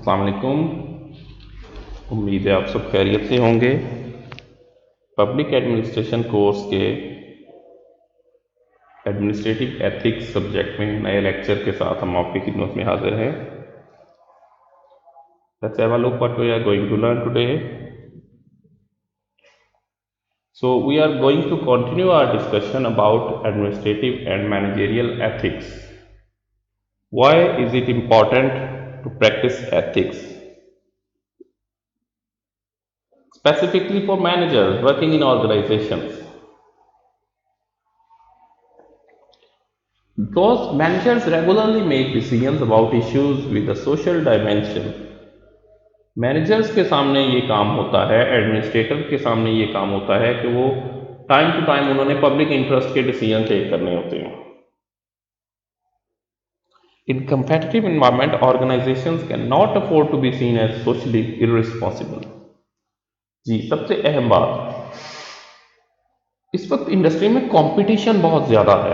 अस्सलाम वालेकुम। उम्मीद है आप सब खैरियत से होंगे। पब्लिक एडमिनिस्ट्रेशन कोर्स के एडमिनिस्ट्रेटिव एथिक्स सब्जेक्ट में नए लेक्चर के साथ हम आपकी खिदमत में हाजिर हैं। Let's have a look what we are going to learn today. So we are going to continue our discussion about administrative and managerial ethics. Why is it important to practice ethics? Specifically for managers working in organizations. Because managers regularly make decisions about issues with a social dimension. Managers के सामने ये काम होता है, administrator के सामने ये काम होता है कि वो टाइम टू टाइम उन्होंने पब्लिक इंटरेस्ट के डिसीजन टेक करने होते हैं। In competitive environment organisations can not afford to be seen as socially irresponsible. जी, सबसे अहम बात, इस वक्त इंडस्ट्री में कंपटीशन बहुत ज़्यादा है।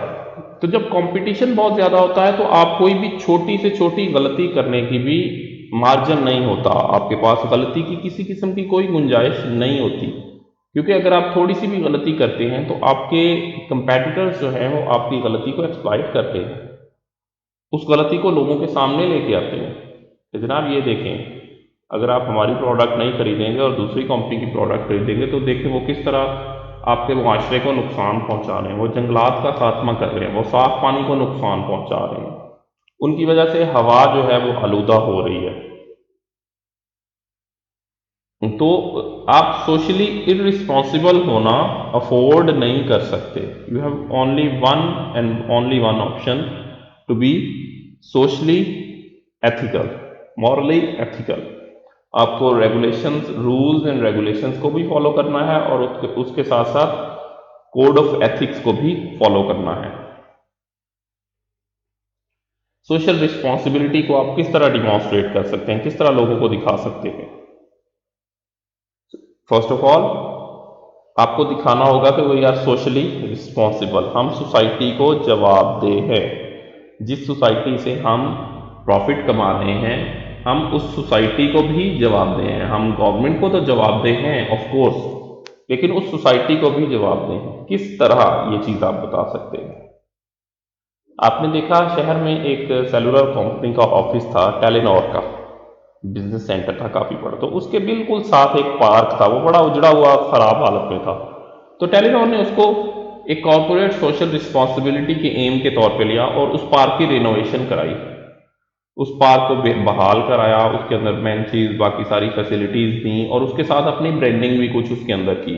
तो जब कंपटीशन बहुत ज़्यादा होता है तो आप कोई भी छोटी से छोटी गलती करने की भी मार्जिन नहीं होता, आपके पास गलती की किसी किस्म की कोई गुंजाइश नहीं होती, क्योंकि अगर आप थोड़ी सी भी गलती करते हैं तो आपके कंपेटिटर्स जो हैं वो आपकी गलती को एक्सप्लॉइट करते हैं, उस गलती को लोगों के सामने लेके आते हैं कि जनाब ये देखें, अगर आप हमारी प्रोडक्ट नहीं खरीदेंगे और दूसरी कंपनी की प्रोडक्ट खरीदेंगे तो देखें वो किस तरह आपके मुआशरे को नुकसान पहुंचा रहे हैं, वो जंगलात का खात्मा कर रहे हैं, वो साफ पानी को नुकसान पहुंचा रहे हैं, उनकी वजह से हवा जो है वो आलूदा हो रही है। तो आप सोशली इररिस्पॉन्सिबल होना अफोर्ड नहीं कर सकते। You have only one and only one option to be socially ethical, morally ethical. आपको रेगुलेशंस, रूल्स एंड रेगुलेशंस को भी फॉलो करना है और उसके साथ साथ कोड ऑफ एथिक्स को भी फॉलो करना है। सोशल रिस्पॉन्सिबिलिटी को आप किस तरह डिमॉन्स्ट्रेट कर सकते हैं, किस तरह लोगों को दिखा सकते हैं? फर्स्ट ऑफ ऑल आपको दिखाना होगा कि वी आर सोशली रिस्पॉन्सिबल, हम सोसाइटी को जवाबदेह है। जिस सोसाइटी से हम प्रॉफिट कमा रहे हैं हम उस सोसाइटी को भी जवाबदेह हैं। हम गवर्नमेंट को तो जवाबदेह हैं ऑफ कोर्स, लेकिन उस सोसाइटी को भी जवाबदेह हैं। किस तरह ये चीज़ आप बता सकते हैं? आपने देखा शहर में एक सेलुलर कंपनी का ऑफिस था, टेलीनॉर का बिजनेस सेंटर था काफ़ी बड़ा, तो उसके बिल्कुल साथ एक पार्क था, वो बड़ा उजड़ा हुआ ख़राब हालत में था। तो टेलीनॉर ने उसको एक कॉर्पोरेट सोशल रिस्पॉन्सिबिलिटी के एम के तौर पे लिया और उस पार्क की रिनोवेशन कराई, उस पार्क को बहाल कराया, उसके अंदर बेंचेस बाकी सारी फैसिलिटीज़ दी और उसके साथ अपनी ब्रांडिंग भी कुछ उसके अंदर की।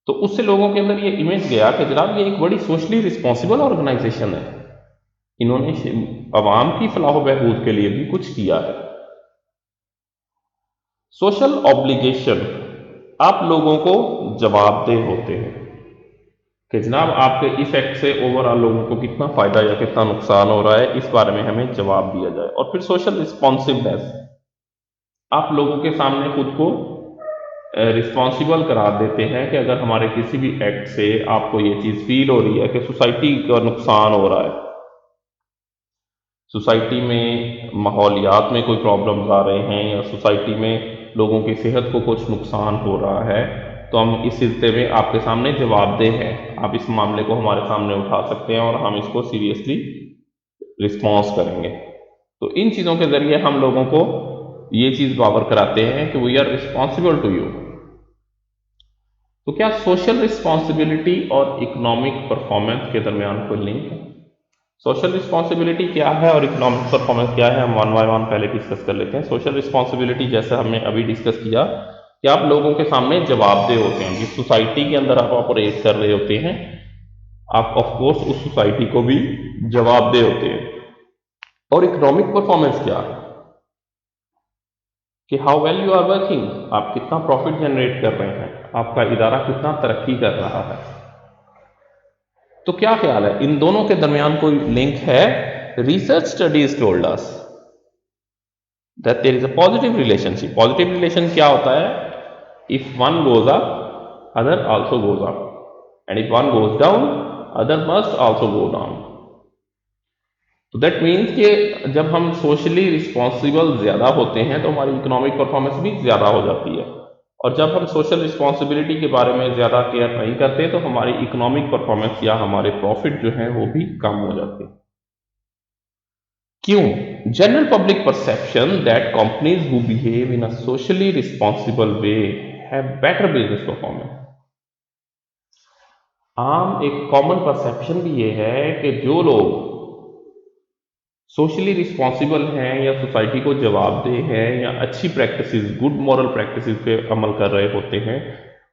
तो उससे लोगों के अंदर ये इमेज गया कि जनाब ये एक बड़ी सोशली रिस्पॉन्सिबल ऑर्गेनाइजेशन है, इन्होंने आवाम की फलाह बहबूद के लिए भी कुछ किया है। सोशल ऑब्लिगेशन, आप लोगों को जवाबदेह होते हैं कि जनाब आपके इस एक्ट से ओवरऑल लोगों को कितना फ़ायदा या कितना नुकसान हो रहा है, इस बारे में हमें जवाब दिया जाए। और फिर सोशल रिस्पॉन्सिवनेस, आप लोगों के सामने खुद को रिस्पॉन्सिबल करार देते हैं कि अगर हमारे किसी भी एक्ट से आपको ये चीज़ फील हो रही है कि सोसाइटी का नुकसान हो रहा है, सोसाइटी में माहौलियात में कोई प्रॉब्लम्स आ रहे हैं या सोसाइटी में लोगों की सेहत को कुछ नुकसान हो रहा है, तो हम इस सिलसिले में आपके सामने जवाबदेह हैं। आप इस मामले को हमारे सामने उठा सकते हैं और हम इसको सीरियसली रिस्पॉन्स करेंगे। तो इन चीज़ों के ज़रिए हम लोगों को ये चीज़ बावर कराते हैं कि we are responsible to you. तो क्या सोशल रिस्पॉन्सिबिलिटी और इकोनॉमिक परफॉर्मेंस के दरमियान कोई लिंक है? सोशल रिस्पॉन्सिबिलिटी क्या है और इकोनॉमिक परफॉर्मेंस क्या है, हम वन बाय वन पहले डिस्कस कर लेते हैं। सोशल रिस्पॉन्सिबिलिटी जैसे हमने अभी डिस्कस किया कि आप लोगों के सामने जवाबदेह होते हैं, जिस सोसाइटी के अंदर आप ऑपरेट कर रहे होते हैं आप ऑफ कोर्स उस सोसाइटी को भी जवाबदेह होते हैं। और इकोनॉमिक परफॉर्मेंस क्या है कि how well you are working, आप कितना प्रॉफिट जनरेट कर रहे हैं, आपका इदारा कितना तरक्की कर रहा है। तो क्या ख्याल है, इन दोनों के दरमियान कोई लिंक है? Research studies told us that there is a positive relationship. Positive relation क्या होता है? If one goes up other also goes up and if one goes down other must also go down. तो that means कि जब हम socially responsible ज़्यादा होते हैं तो हमारी इकोनॉमिक परफॉर्मेंस भी ज़्यादा हो जाती है, और जब हम सोशल रिस्पॉन्सिबिलिटी के बारे में ज़्यादा केयर नहीं करते तो हमारी इकोनॉमिक परफॉर्मेंस या हमारे प्रॉफिट जो हैं वो भी कम हो जाते हैं। क्यों? General public perception that companies who behave in a socially responsible way have better business performance. आम एक कॉमन परसेप्शन भी ये है कि जो लोग सोशली रिस्पॉन्सिबल हैं या सोसाइटी को जवाबदेह हैं या अच्छी प्रैक्टिसेस, गुड मॉरल प्रैक्टिसेस पे अमल कर रहे होते हैं,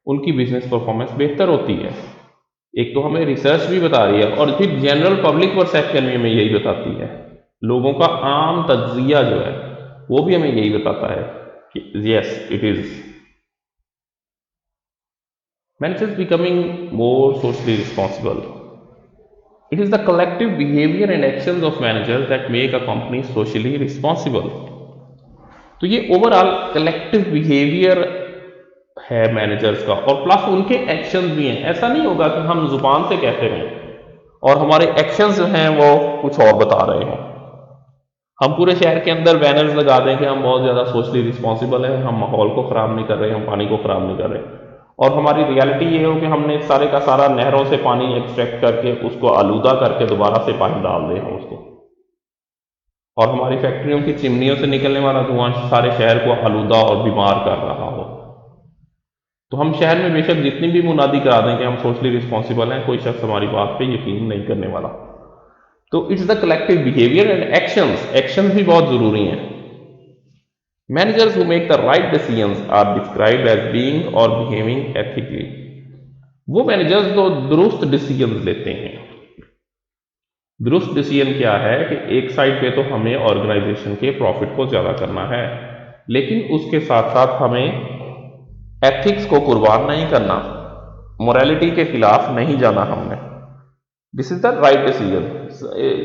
उनकी बिजनेस परफॉर्मेंस बेहतर होती है। एक तो हमें रिसर्च भी बता रही है और फिर जनरल पब्लिक परसेप्शन भी हमें यही बताती है। लोगों का आम तज्जिया जो है वो भी हमें यही बताता है कि yes it is managers becoming more socially responsible. It is the collective behavior and actions of managers that make a company socially responsible. तो ये ओवरऑल कलेक्टिव बिहेवियर है मैनेजर्स का, और प्लस उनके एक्शंस भी हैं। ऐसा नहीं होगा कि हम जुबान से कहते रहें और हमारे एक्शंस जो हैं वो कुछ और बता रहे हैं। हम पूरे शहर के अंदर बैनर्स लगा दें कि हम बहुत ज़्यादा सोशली रिस्पॉन्सिबल हैं, हम माहौल को ख़राब नहीं कर रहे, हम पानी को ख़राब नहीं कर रहे, और हमारी रियलिटी ये हो कि हमने सारे का सारा नहरों से पानी एक्सट्रैक्ट करके उसको आलूदा करके दोबारा से पानी डाल दें हम उसको, और हमारी फैक्ट्रियों की चिमनियों से निकलने वाला धुआं सारे शहर को आलूदा और बीमार कर रहा हो। तो हम शहर में बेशक जितनी भी मुनादी करा दें कि हम सोशली रिस्पॉन्सिबल हैं, कोई शख्स हमारी बात पे यकीन नहीं करने वाला। तो it's the collective behaviour and actions, actions भी बहुत ज़रूरी हैं। Managers who make the right decisions are described as being और बिहेविंग एथिकली। वो मैनेजर्स जो दुरुस्त डिसीजंस लेते हैं। दुरुस्त डिसीजन क्या है कि एक साइड पे तो हमें ऑर्गेनाइजेशन के प्रॉफिट को ज़्यादा करना है, लेकिन उसके साथ साथ हमें एथिक्स को कुर्बान नहीं करना, मोरालिटी के खिलाफ नहीं जाना हमने। This is the right decision.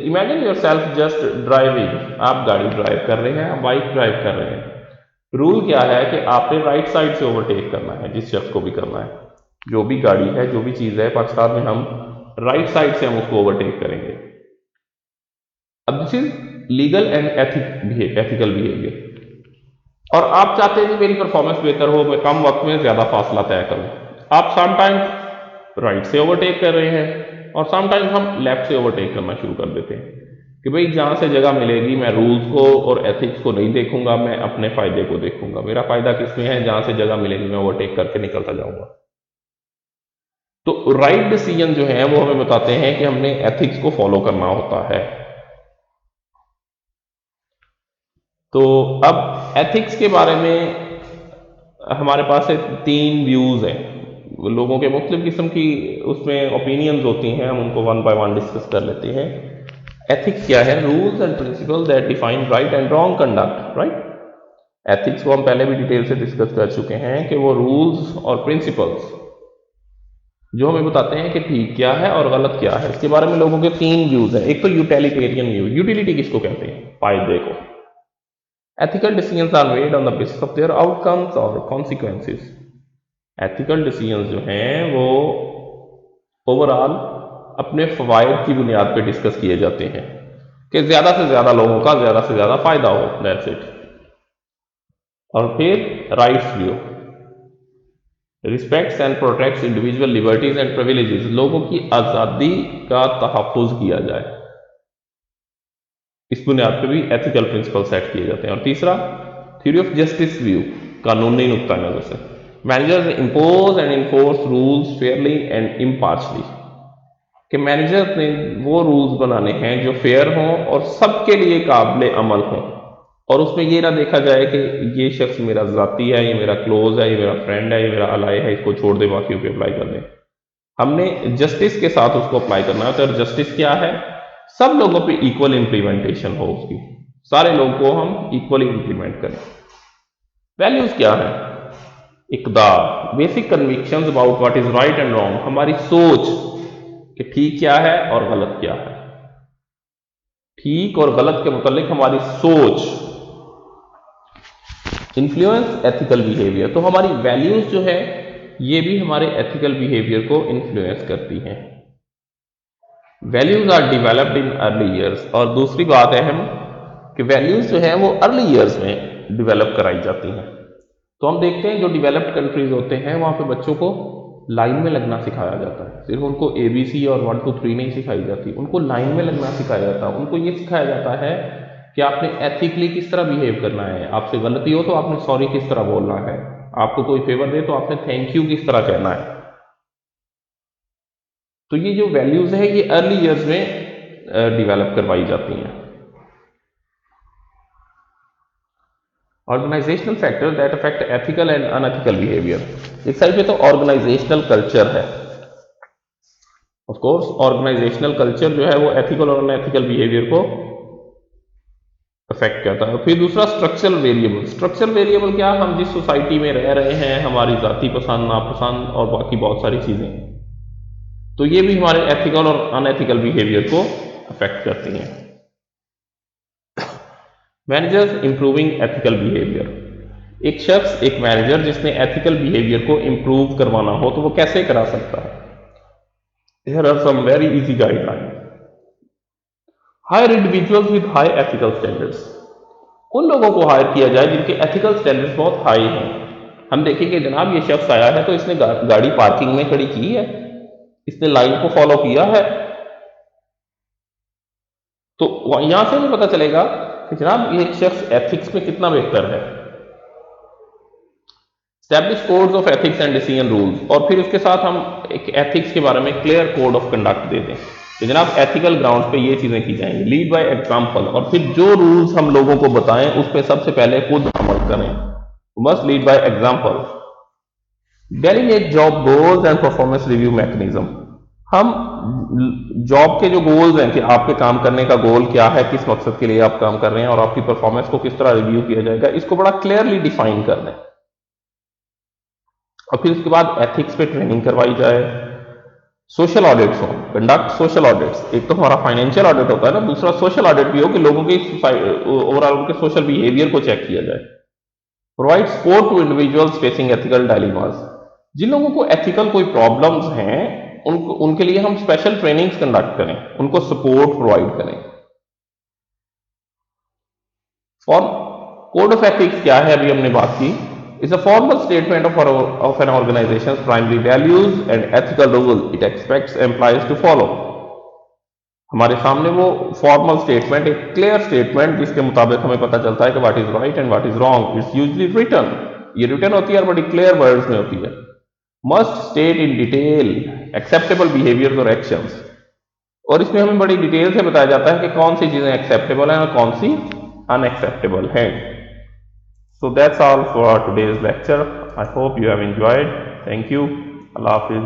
Imagine your self just driving, आप गाड़ी ड्राइव कर रहे हैं, आप बाइक ड्राइव कर रहे हैं। रूल क्या है कि आपने राइट साइड से ओवरटेक करना है, जिस शख्स को भी करना है, जो भी गाड़ी है, जो भी चीज़ है, पाकिस्तान में हम राइट साइड से हम उसको ओवरटेक करेंगे। अब this is legal and ethical behaviour. और आप चाहते हैं कि मेरी परफॉर्मेंस बेहतर हो, मैं कम वक्त में ज़्यादा फासला तय करूं। आप समटाइम्स राइट से ओवरटेक कर रहे हैं और समटाइम्स हम लेफ्ट से ओवरटेक करना शुरू कर देते हैं कि भाई जहाँ से जगह मिलेगी मैं रूल्स को और एथिक्स को नहीं देखूंगा, मैं अपने फ़ायदे को देखूंगा। मेरा फ़ायदा किस में है? जहाँ से जगह मिलेगी मैं ओवरटेक करके निकलता जाऊंगा। तो राइट डिसीजन जो है वो हमें बताते हैं कि हमने एथिक्स को फॉलो करना होता है। तो अब एथिक्स के बारे में हमारे पास 3 व्यूज़ हैं। लोगों के मुख्तलिफ किस्म की उसमें ओपिनियंस होती हैं, हम उनको वन बाय वन डिस्कस कर लेते हैं। एथिक्स क्या है? Rules and principal that define right and wrong conduct. Right, ethics को हम पहले भी डिटेल से डिस्कस कर चुके हैं कि वो रूल्स और प्रिंसिपल्स जो हमें बताते हैं कि ठीक क्या है और गलत क्या है। इसके बारे में लोगों के 3 व्यूज़ हैं। एक तो यूटिलिटेरियन व्यू, यूटिलिटी किसको कहते हैं? फायदे को। Ethical decisions are made on the basis of their outcomes or consequences. Ethical decisions जो हैं वो ओवरऑल अपने फ़वाइद की बुनियाद पे डिस्कस किए जाते हैं कि ज़्यादा से ज़्यादा लोगों का ज़्यादा से ज़्यादा फ़ायदा हो, दैट्स इट। और फिर rights view, respects and protects individual liberties and privileges, लोगों की आज़ादी का तहफ़्फ़ुज़ किया जाए, इस बुनियाद पे भी एथिकल प्रिंसिपल सेट किए जाते हैं। और तीसरा थ्योरी ऑफ जस्टिस व्यू, कानूनी नुक्ता नज़र से, managers impose and enforce rules Fairlie and impartially, कि मैनेजर ने वो रूल्स बनाने हैं जो फेयर हों और सबके लिए काबिल अमल हों, और उसमें ये ना देखा जाए कि ये शख्स मेरा ज़ाती है, ये मेरा क्लोज है, ये मेरा फ्रेंड है, ये मेरा अलाय है, इसको छोड़ दे, बाकियों पे अप्लाई कर दें। हमने जस्टिस के साथ उसको अप्लाई करना है। तो जस्टिस क्या है? सब लोगों पे इक्वल इंप्लीमेंटेशन हो उसकी, सारे लोगों को हम इक्वली इंप्लीमेंट करें। वैल्यूज क्या है? इकदार, basic convictions about what is right and wrong, हमारी सोच कि ठीक क्या है और गलत क्या है, ठीक और गलत के मुतालिक हमारी सोच। इन्फ्लुएंस एथिकल बिहेवियर, तो हमारी वैल्यूज जो है ये भी हमारे एथिकल बिहेवियर को इन्फ्लुएंस करती हैं। Values are developed in early years, और दूसरी बात है हम कि वैल्यूज जो है वो अर्ली ईयर्स में डिवेलप कराई जाती हैं। तो हम देखते हैं जो डिवेलप्ड कंट्रीज होते हैं वहाँ पे बच्चों को लाइन में लगना सिखाया जाता है, सिर्फ उनको ABC और 1 2 3 नहीं सिखाई जाती, उनको लाइन में लगना सिखाया जाता है। उनको ये सिखाया जाता है कि आपने एथिकली किस तरह बिहेव करना है, आपसे गलती हो तो आपने सॉरी किस तरह बोलना है, आपको कोई फेवर दे तो आपने थैंक यू किस तरह कहना है। तो ये जो वैल्यूज है ये अर्ली ईयर्स में डिवेलप करवाई जाती हैं। Organisational factor that affect ethical and unethical behaviour, एक साइड पे तो ऑर्गेनाइजेशनल कल्चर है। ऑफ कोर्स ऑर्गेनाइजेशनल कल्चर जो है वो एथिकल और अनएथिकल बिहेवियर को अफेक्ट करता है। फिर दूसरा स्ट्रक्चरल वेरिएबल। स्ट्रक्चरल वेरिएबल क्या, हम जिस सोसाइटी में रह रहे हैं, हमारी जाति पसंद नापसंद और बाकी बहुत सारी चीजें, तो ये भी हमारे एथिकल और अनएथिकल बिहेवियर को अफेक्ट करती हैं। मैनेजर्स इंप्रूविंग एथिकल बिहेवियर, एक शख्स, एक मैनेजर जिसने एथिकल बिहेवियर को इंप्रूव करवाना हो तो वो कैसे करा सकता है। Here are some very easy guidelines. Hire individuals with high ethical standards. उन लोगों को हायर किया जाए जिनके एथिकल स्टैंडर्ड्स बहुत हाई हैं। हम देखेंगे जनाब ये शख्स आया है तो इसने गाड़ी पार्किंग में खड़ी की है, इसने लाइन को फॉलो किया है, तो यहां से हमें पता चलेगा कि जनाब ये शख्स एथिक्स में कितना बेहतर है। Establish codes of ethics and decision rules, और फिर उसके साथ हम एक एथिक्स के बारे में क्लियर कोड ऑफ कंडक्ट दे दें कि जनाब एथिकल ग्राउंड्स पे ये चीज़ें की जाएंगी। लीड बाय एग्जांपल, और फिर जो रूल्स हम लोगों को बताएं उस पर सबसे पहले खुद अमल करें। Must lead by example. Delegate job goals and performance review mechanism, हम जॉब के जो गोल्स हैं कि आपके काम करने का गोल क्या है, किस मकसद के लिए आप काम कर रहे हैं और आपकी परफॉर्मेंस को किस तरह रिव्यू किया जाएगा, इसको बड़ा क्लियरली डिफाइन कर दें। और फिर उसके बाद एथिक्स पे ट्रेनिंग करवाई जाए। सोशल ऑडिट्स हो, कंडक्ट सोशल ऑडिट्स, एक तो हमारा फाइनेंशियल ऑडिट होता है ना, दूसरा सोशल ऑडिट भी हो कि लोगों की ओवरऑल उनके सोशल बिहेवियर को चेक किया जाए। Provide support to individuals facing ethical dilemmas, जिन लोगों को एथिकल कोई प्रॉब्लम्स हैं उनके लिए हम स्पेशल ट्रेनिंग्स कंडक्ट करें, उनको सपोर्ट प्रोवाइड करें। फॉर कोड ऑफ एथिक्स क्या है, अभी हमने बात की, is a formal statement of an organization's primary values and ethical rule it expects employees to follow। हमारे सामने वो फॉर्मल स्टेटमेंट, एक क्लियर स्टेटमेंट जिसके मुताबिक हमें पता चलता है कि what is right and what is wrong. It's usually written, ये रिटन होती है और बड़ी क्लियर वर्ड्स में होती है। Must state in detail acceptable behaviours और एक्शंस, और इसमें हमें बड़ी डिटेल से बताया जाता है कि कौन सी चीजें एक्सेप्टेबल हैं और कौन सी अनएक्सेप्टेबल हैं। So that's all for today's lecture. I hope you have enjoyed. Thank you. Allah Hafiz.